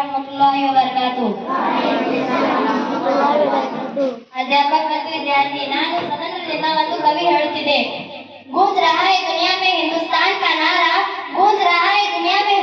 वरहमतुल्लाहि वबरकातुहू। अध्यापक ಮತ್ತು ವಿದ್ಯಾರ್ಥಿ, ನಾನು ಸ್ವತಂತ್ರದಿಂದ ಒಂದು ಕವಿ ಹೇಳುತ್ತಿದೆ। गूंज रहा है दुनिया में हिंदुस्तान का नारा, गूंज रहा है दुनिया में